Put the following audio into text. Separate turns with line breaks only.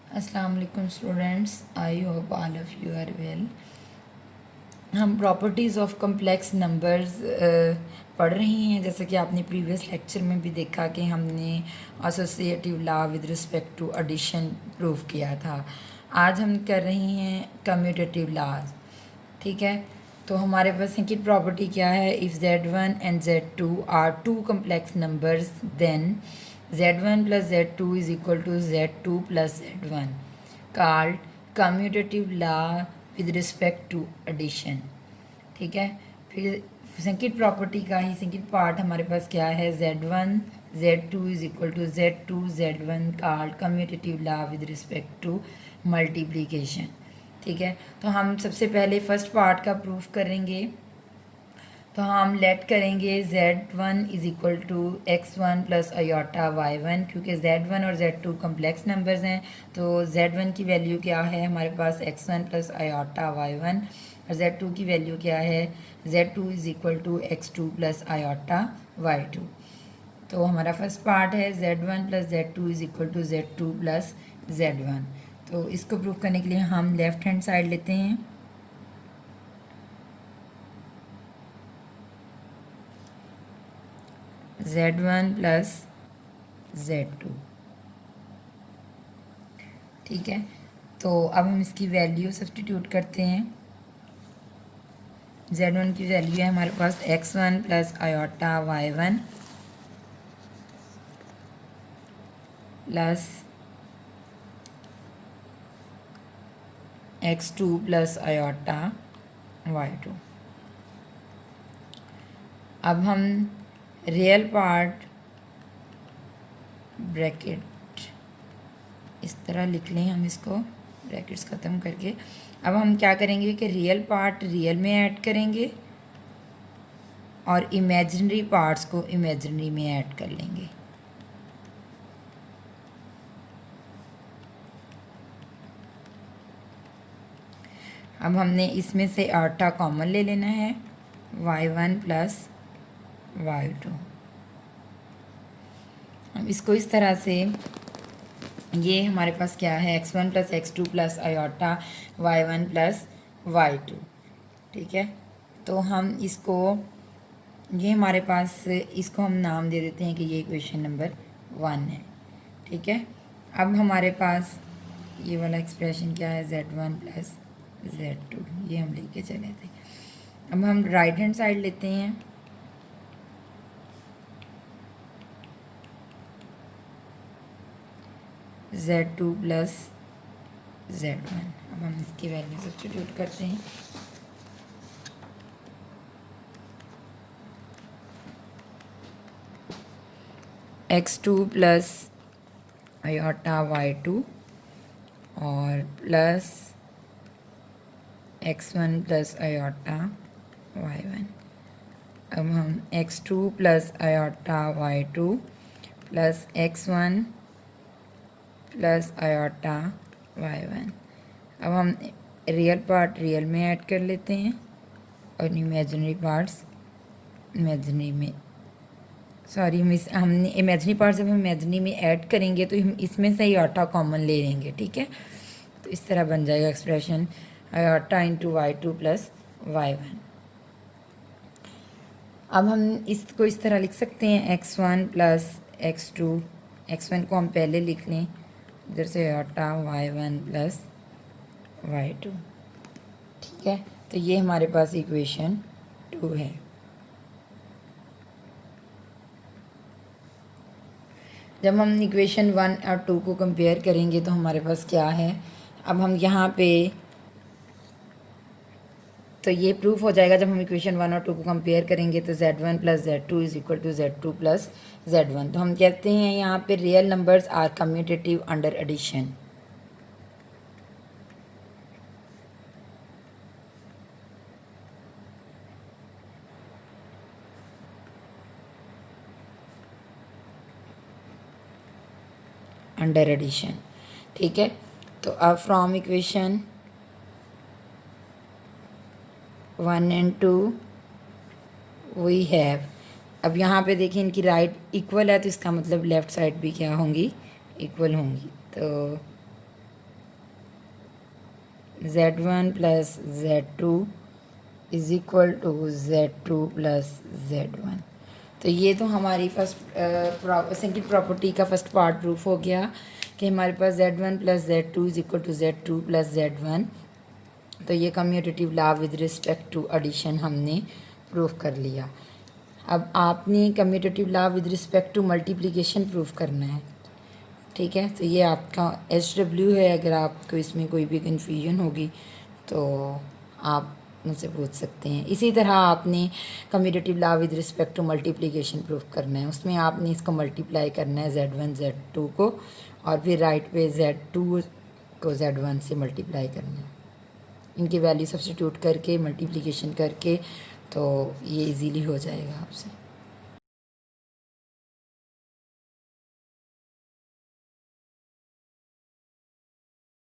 अस्सलाम वालेकुम students, I hope all of you are well. हम प्रॉपर्टीज़ ऑफ कम्प्लेक्स नंबर्स पढ़ रही हैं। जैसे कि आपने प्रीवियस लेक्चर में भी देखा कि हमने associative law with respect to addition prove किया था। आज हम कर रही हैं कम्यूटेटिव लॉज। ठीक है, तो हमारे पास सेकंड प्रॉपर्टी क्या है? If Z1 and Z2 are two complex numbers then Z1 plus Z2 is equal to Z2 plus Z1 called commutative law with respect to addition। ठीक है, फिर सेकंड प्रॉपर्टी का ही सेकंड पार्ट हमारे पास क्या है? Z1 Z2 is equal to Z2 Z1 called commutative law with respect to multiplication। ठीक है, तो हम सबसे पहले फर्स्ट पार्ट का प्रूफ करेंगे। तो हम लेट करेंगे Z1 is equal to X1 plus iota Y1, क्योंकि Z1 और Z2 कम्प्लेक्स नंबर्स हैं। तो Z1 की वैल्यू क्या है हमारे पास? X1 प्लस अयोटा Y1, और Z2 की वैल्यू क्या है? Z2 is equal to X2 plus iota Y2। तो हमारा फर्स्ट पार्ट है Z1 plus Z2 is equal to Z2 plus Z1। तो इसको प्रूव करने के लिए हम लेफ़्ट हैंड साइड लेते हैं। Z1 plus Z2। ठीक है, तो अब हम इसकी वैल्यू सब्सटीट्यूट करते हैं। Z1 की वैल्यू है हमारे पास X1 plus iota Y1 plus X2 plus iota Y2। अब हम रियल पार्ट ब्रैकेट इस तरह लिख लें, हम इसको ब्रैकेट्स ख़त्म करके। अब हम क्या करेंगे कि रियल पार्ट रियल में ऐड करेंगे और इमेजिनरी पार्ट्स को इमेजिनरी में ऐड कर लेंगे। अब हमने इसमें से आटा कॉमन ले लेना है, Y1 प्लस Y2। अब इसको इस तरह से, ये हमारे पास क्या है? X1 plus X2 plus iota Y1 plus Y2। ठीक है, तो हम इसको, ये हमारे पास, इसको हम नाम दे देते हैं कि ये इक्वेशन नंबर 1 है। ठीक है, अब हमारे पास ये वाला एक्सप्रेशन क्या है? Z1 प्लस Z2, ये हम लेके चले थे। अब हम राइट हैंड साइड लेते हैं। Z2 plus Z1। अब हम इसकी वैल्यू सब्स्टिट्यूट करते हैं। X2 प्लस अयोटा Y2 और plus X1 plus iota Y1। अब हम X2 plus iota Y2 plus X1 plus iota Y1। अब हम रियल पार्ट रियल में ऐड कर लेते हैं और इमेजिनरी पार्ट्स इमेजिनरी में, सॉरी मिस, हमने इमेजिनरी पार्ट्स जब हम इमेजिनरी में ऐड करेंगे तो हम इसमें से अयोटा कॉमन ले लेंगे। ठीक है, तो इस तरह बन जाएगा expression aorta into Y2 plus Y1। अब हम इसको इस तरह लिख सकते हैं X1 प्लस X2। X1 को हम पहले लिख लें, इधर से अयोटा Y1 प्लस Y2। ठीक है, तो ये हमारे पास इक्वेशन 2 है। जब हम इक्वेशन 1 और 2 को कंपेयर करेंगे तो हमारे पास क्या है? अब हम यहाँ पे, तो ये प्रूफ हो जाएगा जब हम इक्वेशन 1 और 2 को कंपेयर करेंगे तो Z1 plus Z2 is equal to Z2 plus Z1। तो हम कहते हैं यहाँ पे real numbers are commutative under addition. Under addition. ठीक है, तो अब from equation 1 and 2 we have, अब यहाँ पे देखिए इनकी राइट इक्वल है तो इसका मतलब लेफ़्ट साइड भी क्या होंगी? इक्वल होंगी। तो Z1 plus Z2 is equal to Z2 plus Z1। तो ये तो हमारी फर्स्ट सेकंड प्रॉपर्टी का फर्स्ट पार्ट प्रूफ हो गया कि हमारे पास Z1 plus Z2 is equal to Z2 plus Z1। तो ये commutative law with respect to addition हमने प्रूफ कर लिया। अब आपने commutative law with respect to multiplication proof करना है, ठीक है। तो ये आपका SW है। अगर आपको इसमें कोई भी कन्फ्यूजन होगी तो आप मुझसे पूछ सकते हैं। इसी तरह आपने commutative law with respect to multiplication proof करना है। उसमें आपने इसको मल्टीप्लाई करना है Z1 Z2 को, और फिर राइट पे Z2 को Z1 से मल्टीप्लाई करना है। इनकी वैल्यू सब्स्टिट्यूट करके मल्टीप्लिकेशन करके तो ये इजीली हो जाएगा आपसे।